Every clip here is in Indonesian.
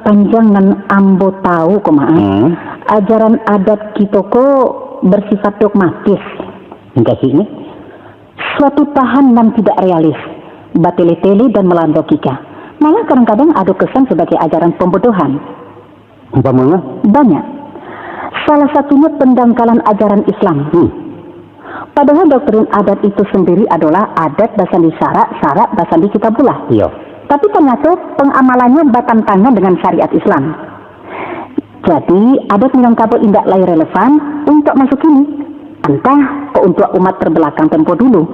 sepanjang nan ambo tahu ajaran adat kita ko bersifat dogmatis. Kasihnya? Suatu tahan dan tidak realis, batele-tele dan melandokika. Malah kadang-kadang ada kesan sebagai ajaran pembodohan. Umpamanya? Banyak. Salah satunya pendangkalan ajaran Islam. Padahal doktrin adat itu sendiri adalah adat basandi syarak basandi kitabullah. Iya. Tapi ternyata pengamalannya bertentangan dengan syariat Islam. Jadi adat Minangkabau tidak lagi relevan untuk masuk ini. Entah untuk umat terbelakang tempo dulu.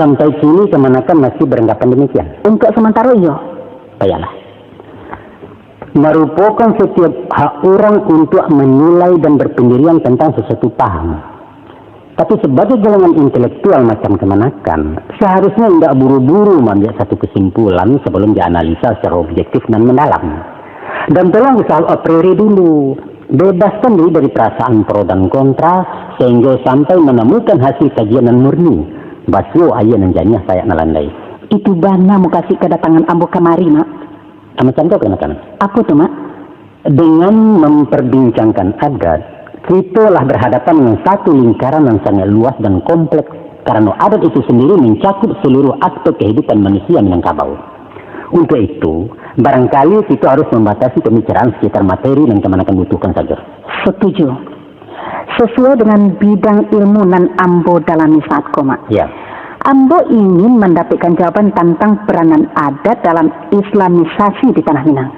Sampai sini Kemenakan masih beranggapan demikian? Untuk sementara iya. Baiklah. Merupakan setiap hak orang untuk menilai dan berpendirian tentang sesuatu paham. Tapi sebagai golongan intelektual macam Kemenakan, seharusnya tidak buru-buru mengambil satu kesimpulan sebelum dianalisa secara objektif dan mendalam. Dan tolong usaha a priori dulu. Bebaskan diri dari perasaan pro dan kontra sehingga sampai menemukan hasil kajian yang murni. Basyo ayah dan janiah saya nalandai. Itu bana mau kasih kedatangan ambo kemari, Mak. Macam tu Kemenakan? Apa tuh, Mak? Dengan memperbincangkan adat, kita lah berhadapan dengan satu lingkaran yang sangat luas dan kompleks. Karena adat itu sendiri mencakup seluruh aspek kehidupan manusia Minangkabau. Untuk itu, barangkali kita harus membatasi pembicaraan sekitar materi yang Kemenakan butuhkan saja. Setuju. Sesuai dengan bidang ilmu nan ambo dalami saat koma. Ya. Ambo ingin mendapatkan jawaban tentang peranan adat dalam islamisasi di Tanah Minang.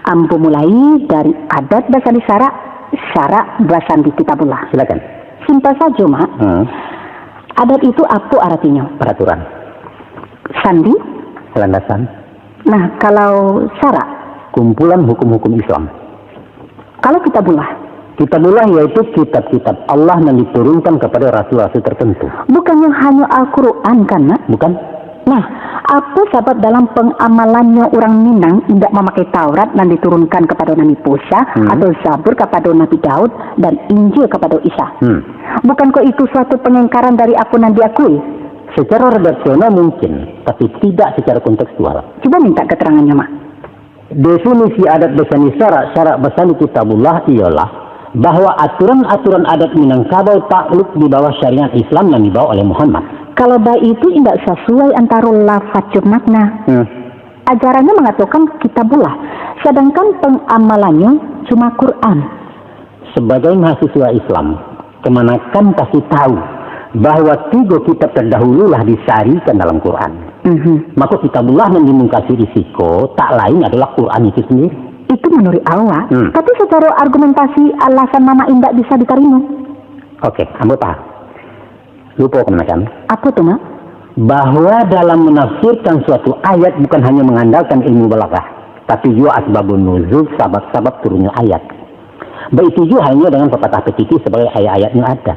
Ambo mulai dari adat basandi syarak basandi kitabullah. Silakan. Simpel saja, Mak. Adat itu apa artinya? Peraturan. Sandi? Landasan. Nah, kalau syarak? Kumpulan hukum-hukum Islam. Kalau kitabullah? Kitabullah yaitu kitab-kitab Allah yang diturunkan kepada rasul-rasul tertentu. Bukannya hanya Al-Quran kan, Mak? Bukan. Nah, apa sebab dalam pengamalannya orang Minang tidak memakai Taurat dan diturunkan kepada Nabi Musa atau Zabur kepada Nabi Daud dan Injil kepada Isa? Bukankah itu suatu pengingkaran dari apa yang diakui? Secara redaksional mungkin, tapi tidak secara kontekstual. Coba minta keterangannya, Mak. Definisi adat basani syarak basani kitabullah ialah bahwa aturan-aturan adat Minangkabau takluk di bawah syariat Islam yang dibawa oleh Muhammad. Kalau baik itu tidak sesuai antara lafaz dan makna. Ajarannya mengatakan kitabullah, sedangkan pengamalannya cuma Quran. Sebagai mahasiswa Islam, Kemenakan pasti tahu bahwa 3 kitab terdahululah disarikan dalam Quran. Maka kitabullah yang dimungkasi risiko tak lain adalah Quran itu sendiri. Itu menurut awak, tapi secara argumentasi alasan mama indak bisa diterima. Oke, ambo paham. Lupa Kemenakan. Apa tuh, Mak? Bahwa dalam menafsirkan suatu ayat bukan hanya mengandalkan ilmu balaghah, tapi juga asbabun nuzul, sabab-sabab turunnya ayat. Begitu juga halnya dengan pepatah petiti sebagai ayat-ayatnya ada.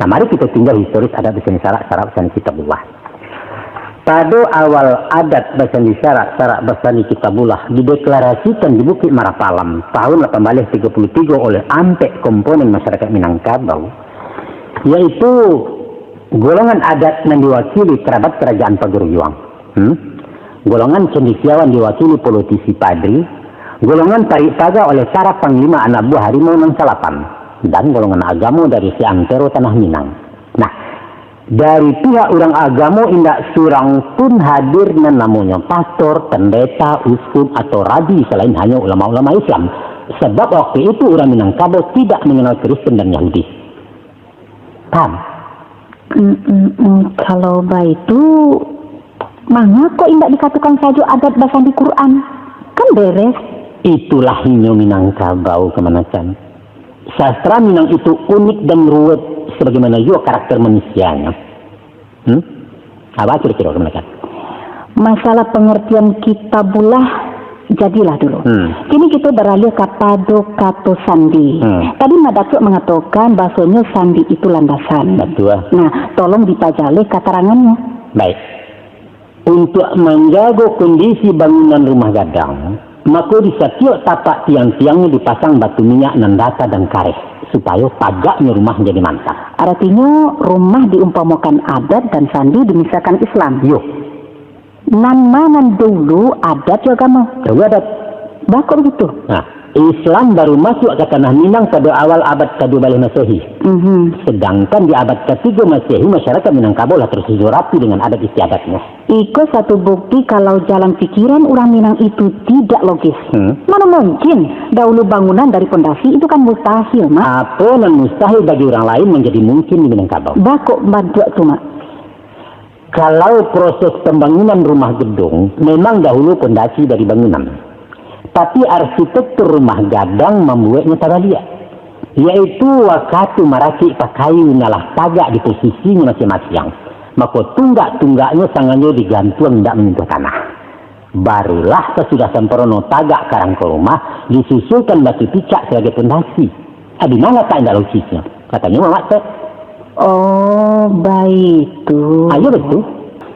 Nah, mari kita tinggal historis adat basani syarak basani kitabullah. Pada awal adat basani syarak basani kitabullah dideklarasikan di Bukit Marapalam tahun 1833 oleh ampek komponen masyarakat Minangkabau, yaitu golongan adat yang diwakili kerabat kerajaan Pageruyuang, golongan cendekiawan diwakili politisi Padri, golongan tarik paga oleh para panglima anak buah harimau nang salapan, dan golongan agama dari si antero Tanah Minang. Nah, dari pihak orang agama indak surang pun hadir yang namanya pastor, pendeta, uskup atau rabi selain hanya ulama-ulama Islam. Sebab waktu itu orang Minangkabau tidak mengenal Kristen dan Yahudi. Paham? Kalau itu, mana kok indak dikatakan saja adat basandi Quran? Kan beres. Itulah hinyo Minangkabau Kemenakan. Sastra Minang itu unik dan ruwet sebagaimana juga karakter manusianya. Apa kira-kira Kemenakan? Masalah pengertian kitabullah jadilah dulu. Kini kita beralih kepada kata sandi. Tadi Madakuk mengatakan bahasanya sandi itu landasan. Betul. Nah, tolong dipajali keterangannya. Baik. Untuk menjaga kondisi bangunan rumah gadang, maka di setiap tapak tiang-tiangnya dipasang batu minyak, nandata, dan karet supaya pagaknya rumah menjadi mantap. Artinya rumah diumpamakan adat dan sandi dimisahkan Islam. Yo. Nan manan dulu adat juga kamu. Dulu adat. Bakok begitu. Nah, Islam baru masuk ke tanah Minang pada awal abad ke-12 Masehi. Sedangkan di abad ke-3 Masehi, masyarakat Minangkabau lah tersusun rapi dengan adat istiadatnya. Iko satu bukti kalau jalan pikiran orang Minang itu tidak logis. Mana mungkin dahulu bangunan dari pondasi itu kan mustahil, Mak. Apa yang mustahil bagi orang lain menjadi mungkin di Minangkabau? Bakok bantu tuh, Mak. Kalau proses pembangunan rumah gedung memang dahulu pondasi dari bangunan. Tapi arsitektur rumah gadang membuatnya tabaliak. Yaitu waktu merakit pakai nalah tagak di posisinya masing-masing. Maka tunggak-tunggaknya sangatnya digantung tidak menyentuh tanah. Barulah sesudah sempurna tagak karang ke rumah disusulkan batu picak sebagai pondasi. Di mana tak ada logisnya? Katanya Mamat Teh. Oh, baik tuh. Ayo betul.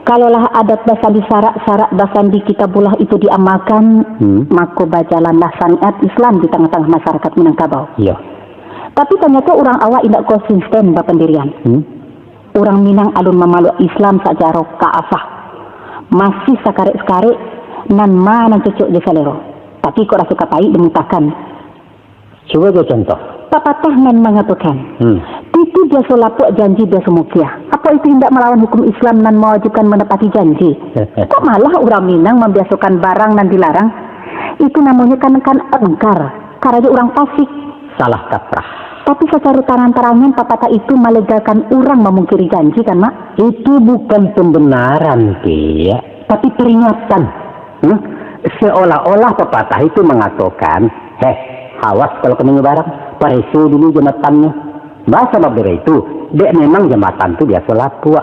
Kalaulah adat basandi syarat-syarat basandi kita bulah itu diamalkan, maka bajalanlah syariat Islam di tengah-tengah masyarakat Minangkabau. Iya. Tapi ternyata orang awak tidak konsisten berpendirian. Orang Minang alun memeluk Islam sajaro kaafah. Masih sakarik-sakarik nan mana cocok di selero. Tapi kok rasa kapai dimutakan. Coba gue contoh. Papatah nan mengatakan, itu dia solapuk janji dia semukia. Apa itu tidak melawan hukum Islam dan mewajibkan menepati janji? Kok malah orang Minang membiasakan barang dan dilarang? Itu namanya kan engkar. Karena orang fasik. Salah kaprah. Tapi secara terang-terangan papatah itu melegakan orang memungkiri janji kan, Mak? Itu bukan pembenaran, Pia. Tapi peringatan. Seolah-olah pepatah itu mengatakan, awas kalau kamu barang, paresu dulu jembatannya. Bahasa babera itu, dek memang jembatan itu biasa lapuk.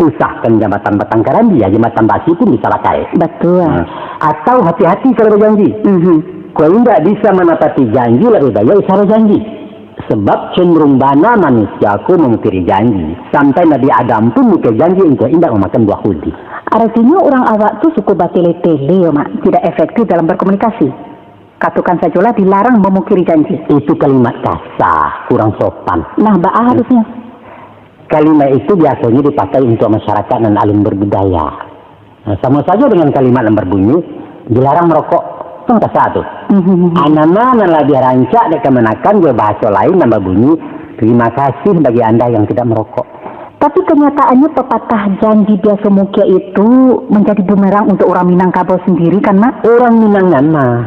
Usahkan jembatan batang karambi, ya jembatan basi pun bisa pakai. Betul. Atau hati-hati kalau berjanji. Kalau tidak bisa menepati janji, lebih baik isyarat janji. Sebab cenderung bana manusia aku mengukiri janji. Sampai Nabi Adam pun mengukir janji untuk tidak memakan buah hudi. Artinya orang awak tuh suku batele-tele, Mak. Tidak efektif dalam berkomunikasi. Katakan sajalah dilarang memungkiri janji. Itu kalimat kasar, kurang sopan. Nah, harusnya. Kalimat itu biasanya dipakai untuk masyarakat dan alun berbudaya. Nah, sama saja dengan kalimat yang berbunyi, dilarang merokok. Itu kasar tuh. Anak-anak lebih rancak dan kemenakan juga bahasa lain yang berbunyi, terima kasih bagi Anda yang tidak merokok. Tapi kenyataannya pepatah janji biasa mukia itu menjadi bumerang untuk orang Minangkabau sendiri kan, Mak? Orang Minangan mah.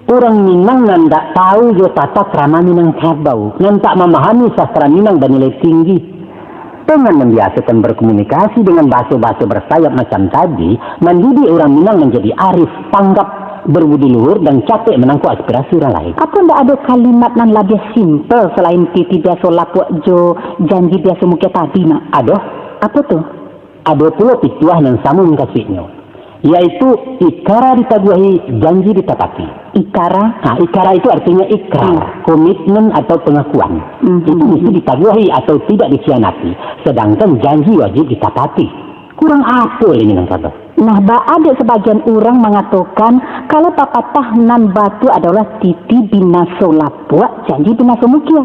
Orang Minang yang tak tahu jo tata krama Minangkabau, yang tak memahami sastra Minang dan nilai tinggi. Dengan membiasakan berkomunikasi dengan bahasa-bahasa bersayap macam tadi, mendidik orang Minang menjadi arif, tanggap, berbudi luhur dan capek menangkap aspirasi orang lain. Apa ndak ada kalimat yang lebih simple selain titi biasa lapuk jo janji biasa mukia tadi, Mak? Ada. Apa tuh? Ada pula pituah yang sama kasihnya. Yaitu ikara ditaguhi, janji ditepati. Ikara? Nah, ikara itu artinya ikrar, komitmen atau pengakuan. Itu mesti ditaguhi atau tidak dikhianati. Sedangkan janji wajib ditepati. Kurang apa ini Minangkabau? Nah, ada sebagian orang mengatakan kalau papatah nan batu adalah titi binaso lapuk, janji binaso mukia.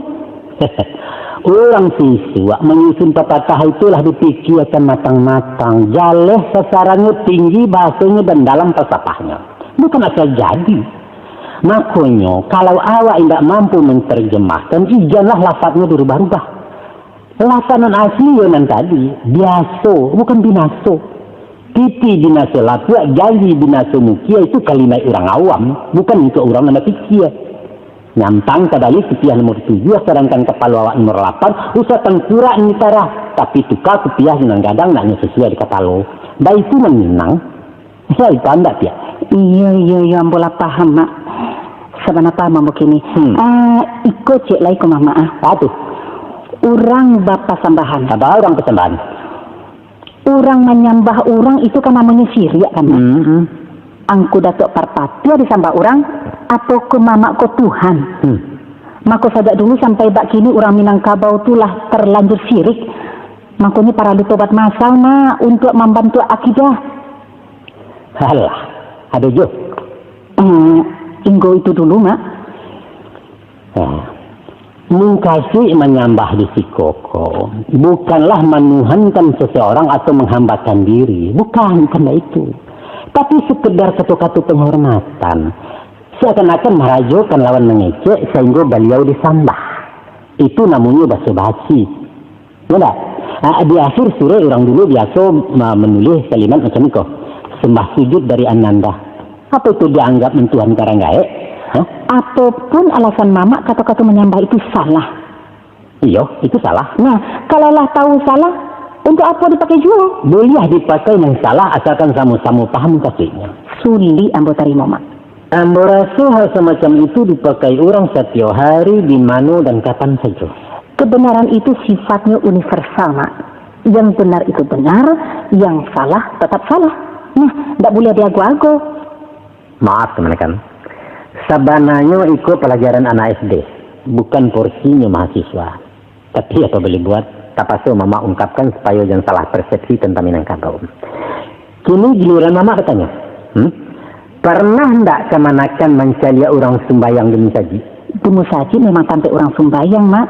Orang siswa menyusun pepatah itulah dipikirkan matang-matang. Jaleh sasarannya tinggi, bahasanya dan dalam falsafahnya. Bukan asal jadi. Makanya kalau awak tidak mampu menerjemahkan, ijanlah lafadznya dirubah-rubah. Lafadzan asli yang tadi, biaso, bukan binaso. Titi binaso lapuk, janji binaso mukia itu kalimat orang awam, bukan untuk orang yang pikir. Nyampang kadali kepiah nomor 7, sedangkan kepala awak nomor 8, usah tengkura ini tarah. Tapi tukar kepiah dengan gadang naknya sesuai di kata lo. Baik itu menyenang. Saya itu anda pia. Iya, ambola paham, Mak. Sebenarnya paham begini. Ikut cek lagi ke Mama. Satu. Orang bapa sambahan. Apa orang persembahan? Orang menyembah orang itu kan namanya syirik kan, Mak? Angku datuk parpati disambah orang atau ke mamak ko Tuhan. Maka sajak dulu sampai bak kini orang Minangkabau itulah terlanjur syirik. Makanya para tobat masal Mak untuk membantu akidah. Halah, ada jo. Inggo itu dulu Mak. Mengkasih menyembah di sikoko bukanlah menuhankan seseorang atau menghambakan diri. Bukan itu. Tapi sekedar kata-kata penghormatan. Seakan-akan merajukan lawan mengecek sehingga beliau disambah. Itu namanya basa-basi. Ya, di akhir surah orang dulu biasa menulis kalimat macam itu. Sembah sujud dari Ananda. Apa itu dianggap mentuhan karanggae? Apapun alasan mama, kata-kata menyembah itu salah. Iya, itu salah. Nah, kalau lah tahu salah, untuk apa dipakai juga? Boleh dipakai yang salah asalkan sama-sama paham kasihnya. Suli ambo tarimo, mak. Ambo rasa hal semacam itu dipakai orang setiap hari, di mana dan kapan saja. Kebenaran itu sifatnya universal, mak. Yang benar itu benar, yang salah tetap salah. Nah, tidak boleh diagu-agu. Maaf teman-teman. Sebenarnya ikut pelajaran anak SD, bukan porsinya mahasiswa. Tapi apa boleh buat, tapasu mama ungkapkan supaya jangan salah persepsi tentang Minangkabau. Kini giliran mama katanya, pernah ndak kemanakan mencari orang sembayang di musaji? Di musaji memang sampai orang sembayang, mak.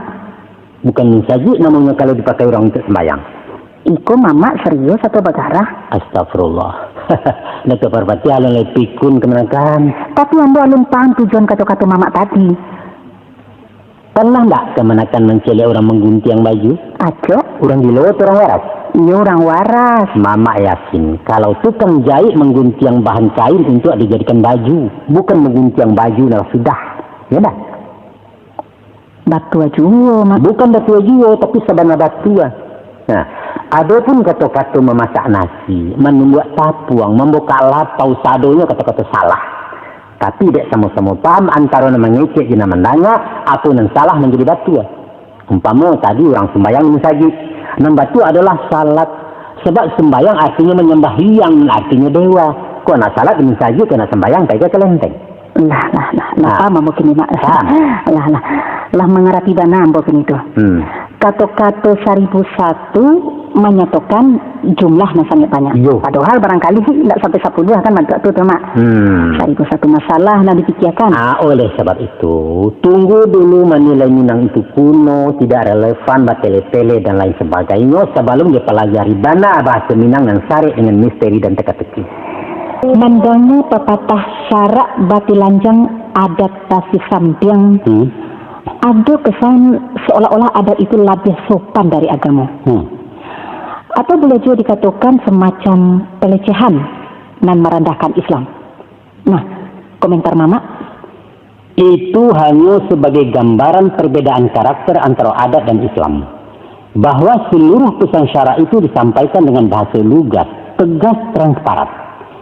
Bukan musaji namanya kalau dipakai orang untuk sembayang. Iko mama serius atau bagara? Astagfirullah. Nak perpati alun lepikun kemenakan. Tapi ambo alun paham tujuan kata-kata mama tadi. Pernah enggak kemenakan mencari orang menggunting baju? Ajo. Orang gila atau orang waras? Iya orang waras. Mama yakin kalau tukang jahit menggunting bahan kain untuk dijadikan baju, bukan menggunting baju nah sudah. Ya dah. Batua juga, mak. Bukan batua juga, tapi sebenarnya batua. Nah, adapun kata-kata memasak nasi, membuat tapuang, membuka lapau sadonya kata-kata salah. Tapi tidak sama-sama paham antara mengecek dan mendanya, apa yang salah menjadi batua. Umpama tadi orang sembahyang musajid, nan batua adalah salat. Sebab sembahyang artinya menyembah hiang, artinya dewa. Kok nak salat musajid, kena sembahyang kayak kelenteng. Lah, mungkin mak. Lah mengerti dana mungkin itu. Kata-kata 1001 menyatakan jumlah nasanya banyak. Yo. Padahal barangkali tidak sampai 10 kan mantuk tu mak. 1001 masalah nak dipikirkan. Oleh sebab itu, tunggu dulu menilai Minang itu kuno, tidak relevan, bertele-tele dan lain sebagainya sebelum dia pelajari bana bahasa Minang yang syarik dengan misteri dan teka-teki. Mandangnya pepatah syarak batilanjang adaptasi sambiang. Ada kesan seolah-olah adat itu lebih sopan dari agama. Atau boleh juga dikatakan semacam pelecehan dan merendahkan Islam. Nah, komentar mama? Itu hanya sebagai gambaran perbedaan karakter antara adat dan Islam. Bahwa seluruh pesan syarak itu disampaikan dengan bahasa lugas, tegas, transparan.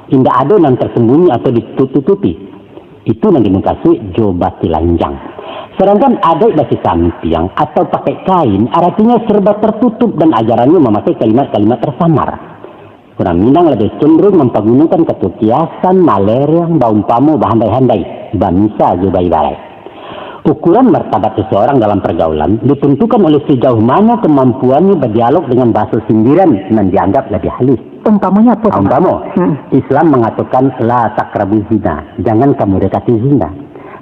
Tidak ada yang tersembunyi atau ditutup-tutupi. Itu yang dimengkasih jobati lanjang. Sedangkan adat basi sampiang atau pakai kain artinya serba tertutup dan ajarannya memakai kalimat-kalimat tersamar. Orang Minang lebih cenderung mempergunakan kata kiasan, malerang, baumpamo, bahandai-handai, bamisa, jubai-barai. Ukuran martabat seseorang dalam pergaulan ditentukan oleh sejauh mana kemampuannya berdialog dengan bahasa sindiran yang dianggap lebih halus. Umpamanya apa? Islam mengatakan la taqrabu zina, jangan kamu dekati zina.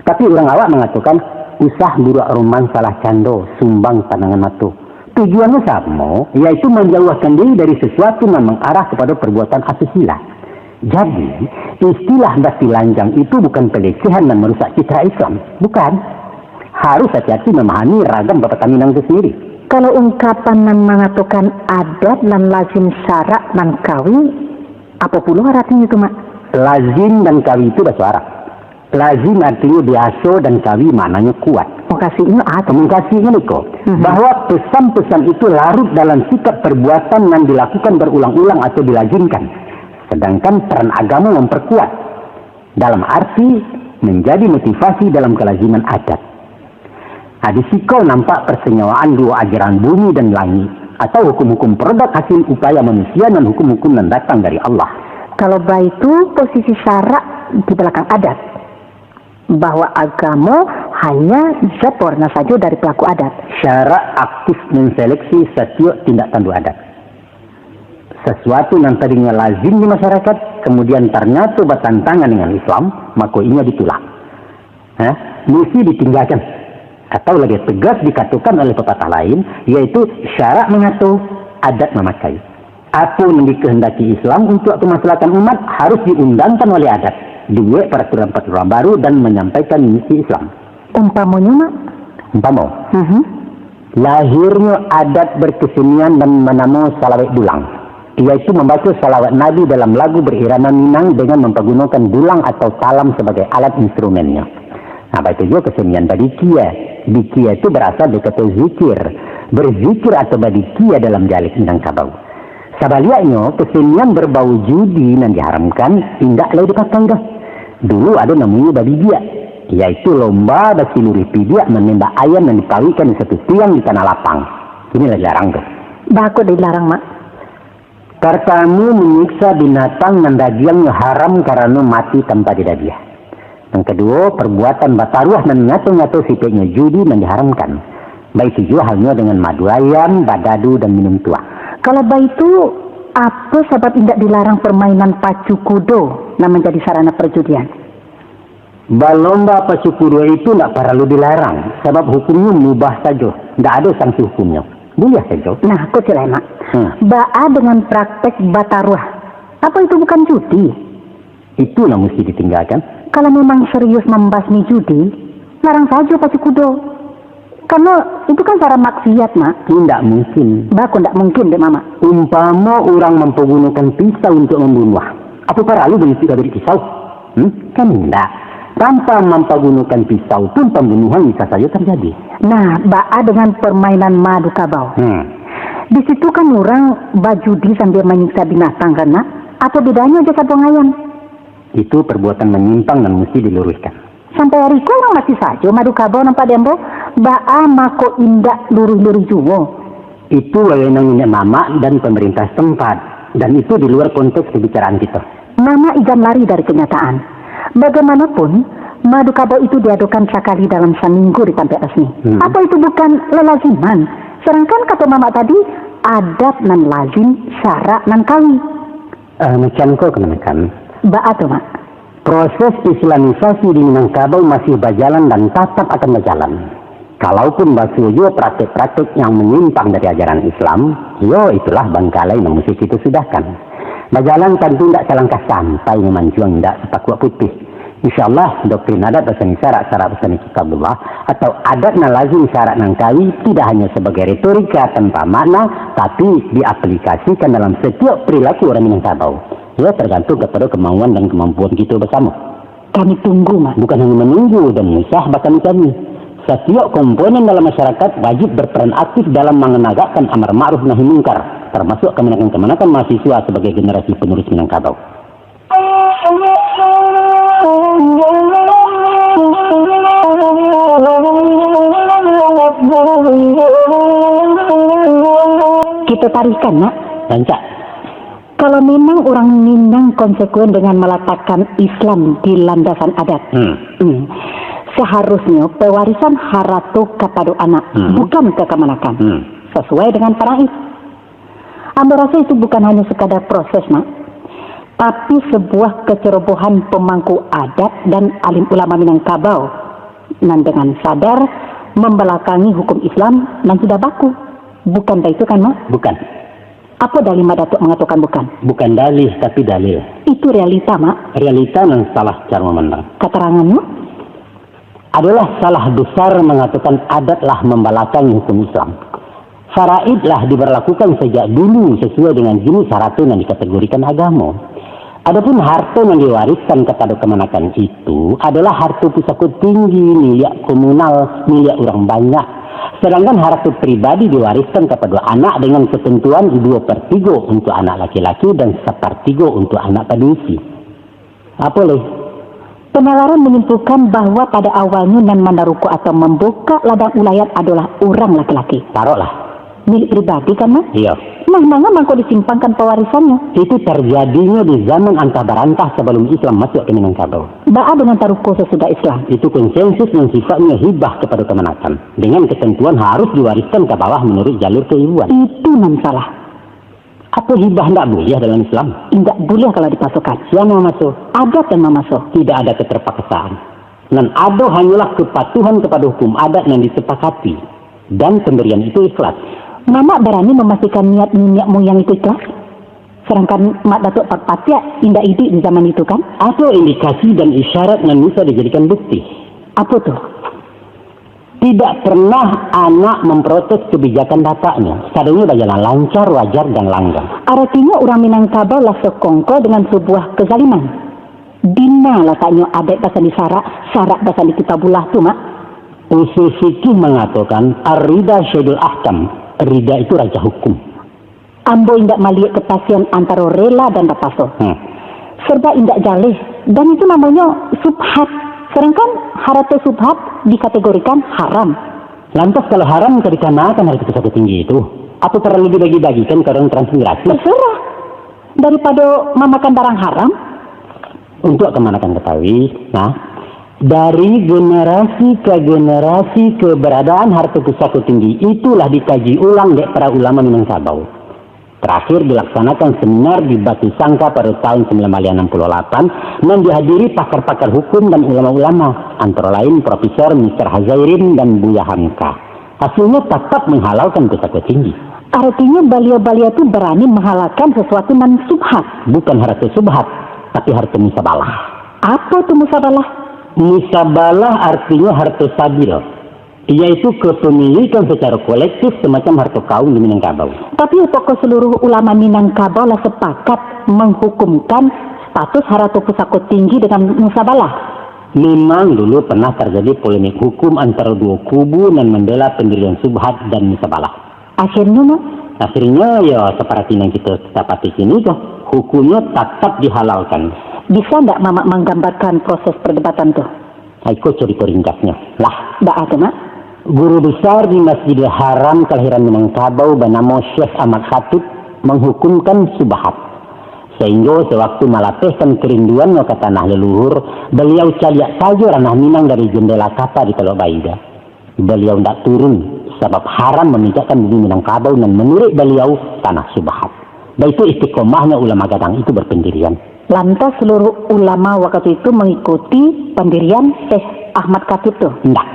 Tapi orang awak mengatakan usah burak roman salah cando, sumbang pandangan matu. Tujuannya sama, yaitu menjauhkan diri dari sesuatu yang mengarah kepada perbuatan asusila. Jadi, istilah bati lanjang itu bukan pelecehan dan merusak citra Islam. Bukan. Harus hati-hati memahami ragam Bapak Minang itu sendiri. Kalau ungkapan yang mengatakan adat dan lazim syarak dan kawi, apa pula artinya itu, mak? Lazim dan kawi itu bahasa Arab. Lazim artinya biasa dan kawi maknanya kuat. Mengkasihnya atau mengkasihnya niko. Bahwa pesan-pesan itu larut dalam sikap perbuatan yang dilakukan berulang-ulang atau dilazimkan. Sedangkan peran agama memperkuat. Dalam arti menjadi motivasi dalam kelaziman adat. Di sikau nampak persenyawaan dua ajaran bumi dan langit. Atau hukum-hukum produk hasil upaya manusia dan hukum-hukum yang datang dari Allah. Kalau baik itu posisi syarak di belakang adat. Bahwa agama hanya seporna saja dari pelaku adat. Syarak aktif menseleksi setiap tindak tanduk adat. Sesuatu yang tadinya lazim di masyarakat, kemudian ternyata bertentangan dengan Islam, maka ini ditolak. Mesti ditinggalkan. Atau lebih tegas dikatakan oleh pepatah lain, yaitu syarak mengatur, adat memakai. Apa yang dikehendaki Islam untuk kemaslahatan umat harus diundangkan oleh adat, dibuat peraturan-peraturan baru dan menyampaikan misi Islam. Umpamanya, Mak? Umpama, lahirnya adat berkesenian dan menamo salawat dulang, yaitu membaca salawat Nabi dalam lagu berirama Minang dengan mempergunakan dulang atau talam sebagai alat instrumennya. Nah, itu juga kesenian badikia. Bikia itu berasal dari kata zikir. Berzikir atau badikia dalam dialek Minangkabau. Sebaliknya, kesenian berbau judi yang diharamkan tidak boleh dipakai. Dulu ada namanya babigia, yaitu lomba basiluri pidia menembak ayam yang dipawikan di satu tiang di tanah lapang. Inilah jarang tuh. Bakut dilarang, Mak. Pertama, menyiksa binatang dan dagingnya haram karena mati tanpa didabiah. Yang kedua, perbuatan bataruah dan nyatu-nyatu sifatnya judi dan diharamkan. Baik itu juga halnya dengan madu ayam, badadu, dan minum tua. Kalau itu, apa sebab tidak dilarang permainan pacu kudo yang menjadi sarana perjudian? Balomba pacu kudo itu tidak perlu dilarang. Sebab hukumnya mubah saja. Tidak ada sanksi hukumnya. Boleh saja. Nah, aku cerai, Mak. Ba'a dengan praktek bataruah. Apa itu bukan judi? Itu yang mesti ditinggalkan. Kalau memang serius membasmi judi, larang saja pacu kudo. Karena itu kan cara maksiat, Mak. Tidak mungkin. Baku tidak mungkin deh, Mama. Umpama orang mempergunakan pisau untuk membunuh. Apa perlu beri pisau? Kan tidak. Tanpa mempergunakan pisau pun pembunuhan bisa saja terjadi. Nah, ba'a dengan permainan madu kabau. Di situ kan orang bajudi sambil menyiksa binatang, kan, Mak? Apa bedanya jasa pengayam? Itu perbuatan menyimpang dan mesti diluruskan. Sampai hari ku orang masih saja madu kabau nampak dembo. Ba'a mako indak luri-luri juwo. Itu wewenang minyak mama dan pemerintah setempat. Dan itu di luar konteks pembicaraan kita. Mama igan lari dari kenyataan. Bagaimanapun, madu kabau itu diadukan sekali dalam seminggu di tempat resmi. Apa itu bukan lelaziman? Sedangkan kata mama tadi, adat nan lazim, syarak nan kawi. Macam kau kenakan. Ba'a tuh, Mak. Proses islamisasi di Minangkabau masih berjalan dan tetap akan berjalan. Kalaupun basuyo praktik-praktik yang menyimpang dari ajaran Islam, itulah bangkalai yang mesti kita sudahkan. Berjalan tentu tidak selangkah sampai memanjuang tidak sepakuat putih. InsyaAllah doktrin adat bersani syarat-syarat bersani kitabullah atau adat na lazim syarat nangkawi tidak hanya sebagai retorika tanpa makna, tapi diaplikasikan dalam setiap perilaku orang Minangkabau. Ya tergantung kepada kemauan dan kemampuan kita bersama. Kami tunggu, Mak. Bukan hanya menunggu dan musah bahkan kami. Setiap komponen dalam masyarakat wajib berperan aktif dalam menegakkan amar ma'ruf nahi munkar, termasuk kemenakan mahasiswa sebagai generasi penerus Minangkabau. Kita tarikan, Mak. Rancak. Kalau memang orang Minang konsekuen dengan meletakkan Islam di landasan adat, seharusnya pewarisan haratu kepada anak, bukan ke kemanakan, sesuai dengan faraid. Ambil rasa itu bukan hanya sekadar proses, Mak, tapi sebuah kecerobohan pemangku adat dan alim ulama Minangkabau, dan dengan sadar membelakangi hukum Islam dan tidak baku. Bukan itu kan, Mak? Bukan. Apa dalil Datuk mengatakan bukan? Bukan dalih, tapi dalil. Itu realita, Mak. Realita yang salah cara memandang. Keterangannya? Adalah salah besar mengatakan adatlah membelakangi hukum Islam. Faraidlah diberlakukan sejak dulu sesuai dengan jenis harta yang dikategorikan agama. Adapun harta yang diwariskan kepada kemenakan itu adalah harta pusaka tinggi, milik komunal, milik orang banyak. Sedangkan harta pribadi diwariskan kepada anak dengan ketentuan 2/3 untuk anak laki-laki dan 1/3 untuk anak padusi. Apa leh? Penalaran menyimpulkan bahwa pada awalnya nan mandaruku atau membuka ladang ulayat adalah orang laki-laki. Taruhlah. Milik pribadi kan, Mak? Iya. Nah, mangko disimpangkan pewarisannya. Itu terjadinya di zaman antah barantah sebelum Islam masuk ke Minangkabau. Ba'a dengan taruko sesudah Islam. Itu konsensus yang sifatnya hibah kepada kemenakan. Dengan ketentuan harus diwariskan ke bawah menurut jalur keibuan. Itu nan salah. Apa hibah tidak boleh dalam Islam? Tidak boleh kalau dipasukan. Siapa mau masuk? Adat yang mau masuk. Tidak ada keterpaksaan. Nan ada hanyalah kepatuhan kepada hukum adat yang disepakati. Dan pemberian itu ikhlas. Mama berani memastikan niat nenek moyang itu ikhlas? Sedangkan Mak Datuk Patpatia indah ide di zaman itu kan? Ada indikasi dan isyarat yang bisa dijadikan bukti. Apa tuh? Tidak pernah anak memprotes kebijakan bapaknya. Sadanya berjalan lancar, wajar, dan langgang. Artinya orang Minangkabau lah sekongko dengan sebuah kezaliman. Dina letaknya adat bahasa di syarat bahasa di kitabullah tu, Mak. Usul fikih mengatakan ar-rida syedul ahkam. Rida itu raja hukum. Ambo indak melihat kepastian antara rela dan rapaso. Serba indak jalih. Dan itu namanya subhat. Sedangkan harata subhat dikategorikan haram. Lantas kalau haram dikenakan harga pusaka tinggi itu, apa perlu dibagi-bagikan ke orang transmigrasi? Terserah. Daripada memakan barang haram. Untuk kemanakan ketahui, dari generasi ke generasi keberadaan harta pusaka tinggi itulah dikaji ulang oleh para ulama Minangkabau. Terakhir dilaksanakan seminar di Batu Sangka pada tahun 1968 dan dihadiri pakar-pakar hukum dan ulama-ulama, antara lain Profesor Mr. Hazairin dan Buya Hamka. Hasilnya tetap menghalalkan pusaka tinggi. Artinya beliau-beliau itu berani menghalalkan sesuatu non subhat. Bukan harta subhat, tapi harta musabalah. Apa itu musabalah? Musabalah artinya harta sabil, yaitu kepemilikan secara kolektif semacam harta kaum di Minangkabau. Tapi pokok seluruh ulama Minangkabau lah sepakat menghukumkan status harta pusaka tinggi dengan musabalah. Memang dulu pernah terjadi polemik hukum antara dua kubu dan membela pendirian subhat dan musabalah. Akhirnya ya seperti yang kita dapati sini tuh, hukumnya tetap dihalalkan. Bisa enggak Mama menggambarkan proses perdebatan tuh? Aku cerita ringkasnya. Lah, enggak ada, Mak. Guru besar di Masjidil Haram kelahiran Minangkabau bernama Syekh Ahmad Khatib menghukumkan subhat. Sehingga sewaktu melatihkan kerinduan ke tanah leluhur, beliau caliak saja ranah Minang dari jendela kata di Teluk Baida. Beliau tidak turun sebab haram memindahkan bumi Minangkabau dan menurut beliau tanah subhat. Dan itu istiqomahnya ulama Gadang itu berpendirian. Lantas seluruh ulama waktu itu mengikuti pendirian Syekh Ahmad Khatib tuh? Tidak.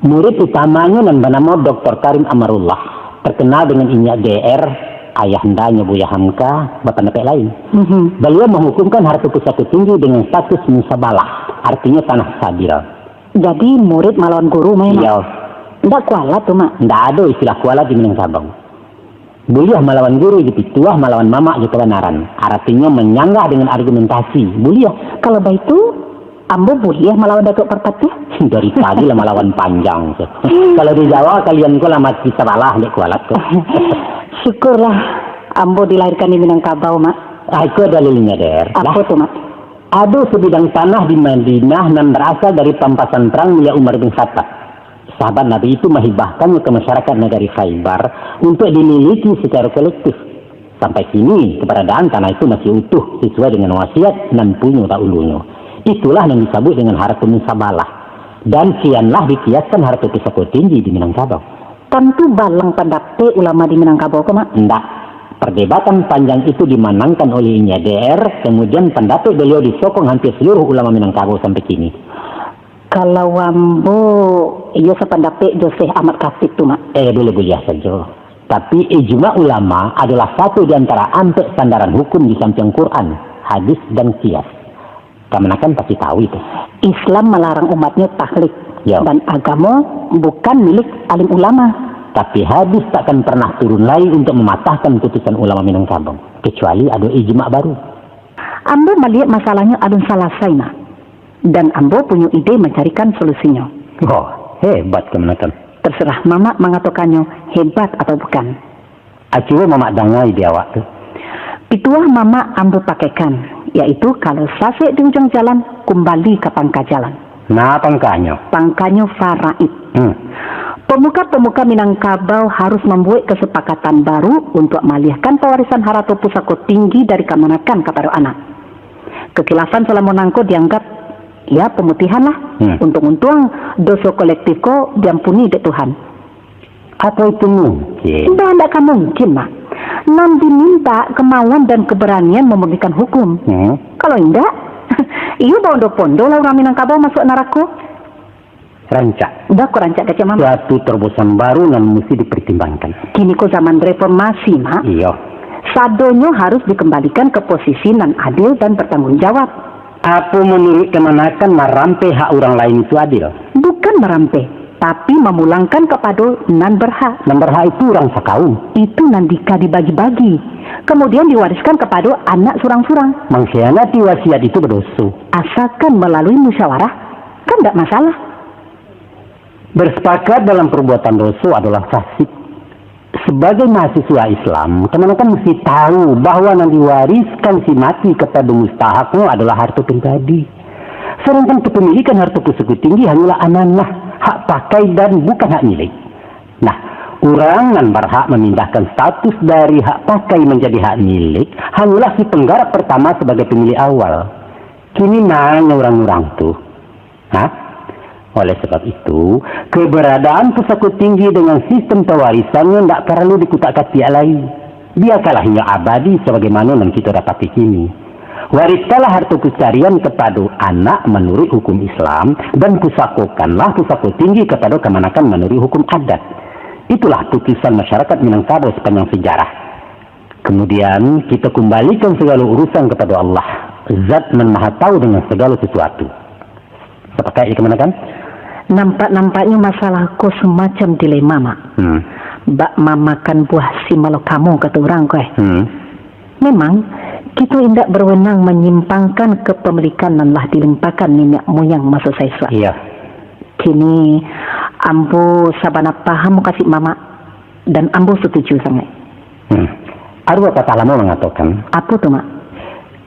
Murid utamanya yang bernama Dr. Karim Amarullah, terkenal dengan Inyak DR, ayahandanya Buya Hamka, bapak nepek lain. Beliau menghukumkan harta pusaka tinggi dengan status musabalah, artinya tanah sabil. Jadi murid melawan guru main? Iya. Tidak kualat tuh, Mak? Tidak ada istilah kualat di Minangkabau. Buliah melawan guru, dipituah melawan mama di kebenaran. Artinya menyanggah dengan argumentasi. Buliah. Kalau begitu, ambo buliah melawan Datuk Patpatia? Dari tadi lah melawan panjang. Kalau di Jawa kalian kok lama kita balah di kualat kok. Syukurlah ambo dilahirkan di Minangkabau, Mak. Aku dalilnya der. Apa tuh, Mak? Ada sebidang tanah di Madinah yang berasal dari pampasan perang milik Umar bin Khattab. Sahabat Nabi itu menghibahkannya ke masyarakat negeri Khaybar untuk dimiliki secara kolektif. Sampai kini keberadaan tanah itu masih utuh sesuai dengan wasiat dan punya tak ulunya. Itulah yang disebut dengan harta musabalah. Dan kianlah dikiaskan harta pusaka tinggi di Minangkabau. Tentu balang pendapat ulama di Minangkabau, Mak? Tidak. Perdebatan panjang itu dimenangkan oleh Inyak DR, kemudian pendapat beliau disokong hampir seluruh ulama Minangkabau sampai kini. Kalau ambo, iya sependapat Syekh Ahmad Khatib tuh, Mak. Boleh saja. Tapi ijma ulama adalah satu di antara ampek sandaran hukum di samping Quran, hadis dan qiyas. Kamu kan pasti tahu itu. Islam melarang umatnya taklid. Ya. Dan agama bukan milik alim ulama. Tapi hadis takkan pernah turun lagi untuk mematahkan putusan ulama Minangkabau. Kecuali ada ijma baru. Ambo melihat masalahnya adun selesai, Mak. Dan ambo punya ide mencarikan solusinya. Oh, hebat kemenakan. Terserah Mama mengatakannya hebat atau bukan. Acuh Mama dangai di awak tu. Pituah Mama ambo pakaikan, yaitu kalau sasek di ujung jalan, kembali ke pangka jalan. Nah, pangkanya? Pangkanya faraid. Pemuka-pemuka Minangkabau harus membuat kesepakatan baru untuk mengalihkan pewarisan harta pusaka tinggi dari kemenakan kepada anak. Kekhilafan selama nangko dianggap ya pemutihan lah. Untung-untung dosa kolektif kok diampuni dek Tuhan. Apa itu mungkin? Tidak akan mungkin, Mak. Non diminta kemauan dan keberanian memberikan hukum. Kalau tidak, Iyo bondo-pondo lah orang Minangkabau masuk neraka. Rancak. Dah ko rancak kecil mama. Suatu terobosan baru yang mesti dipertimbangkan. Kini ko zaman reformasi, Mak. Iya. Sadonyo harus dikembalikan ke posisi nan adil dan bertanggung jawab. Apa menurut kemanakan merampai hak orang lain itu adil? Bukan merampai, tapi memulangkan kepada nan berhak. Nan berhak itu orang sekaum. Itu nandika dibagi-bagi. Kemudian diwariskan kepada anak surang-surang. Mengkhianati wasiat itu berdosa. Asalkan melalui musyawarah, kan tidak masalah. Bersepakat dalam perbuatan dosa adalah fasik. Sebagai mahasiswa Islam, teman-teman mesti tahu bahwa yang diwariskan si mati kepada mustahaknya adalah harta pribadi. Sedangkan kepemilikan harta pusaka tinggi hanyalah amanah, hak pakai dan bukan hak milik. Nah, orang yang berhak memindahkan status dari hak pakai menjadi hak milik hanyalah si penggarap pertama sebagai pemilik awal. Kini mana orang-orang tuh? Hah? Oleh sebab itu, keberadaan pusaka tinggi dengan sistem pewarisannya tidak perlu dikutak-katik pihak lain. Biarkanlah hingga abadi sebagaimana yang kita dapati kini. Wariskanlah harta pencarian kepada anak menurut hukum Islam dan pusakokanlah pusaka tinggi kepada kemanakan menurut hukum adat. Itulah putusan masyarakat Minangkabau sepanjang sejarah. Kemudian kita kembalikan segala urusan kepada Allah, Zat yang Maha Tahu dengan segala sesuatu. Sepakat ya kemanakan? Nampak-nampaknya masalahku semacam dilema, Mak. Bak mamakan buah si malo kamu kata orang kau. Memang kita tidak berwenang menyimpangkan kepemilikan yang telah dilimpahkan nenek moyang masa saya suat. Iya. Kini ambo sabana paham kasih mama dan ambo setuju sangat. Ada apa lama mengatakan? Apa tuh, Mak?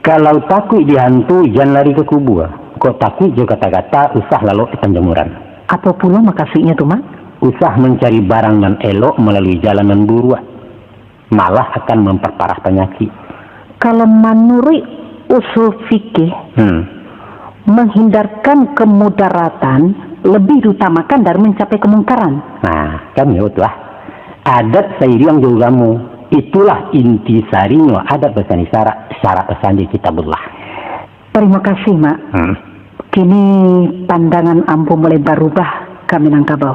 Kalau takut dihantu jangan lari ke kubur. Kok takut juga kata-kata usah lalu ke penjemuran. Apa pula makasihnya tuh, Mak? Usah mencari barang yang elok melalui jalanan buruan. Malah akan memperparah penyakit. Kalau menurut usul fikih, menghindarkan kemudaratan lebih diutamakan dari mencapai kemungkaran. Nah, kan ya itulah. Adat sairiang jogamu. Itulah inti sarinya adat besani syarat pesan di kitabullah. Terima kasih, Mak. Kini pandangan ambo mulai berubah ke Minangkabau.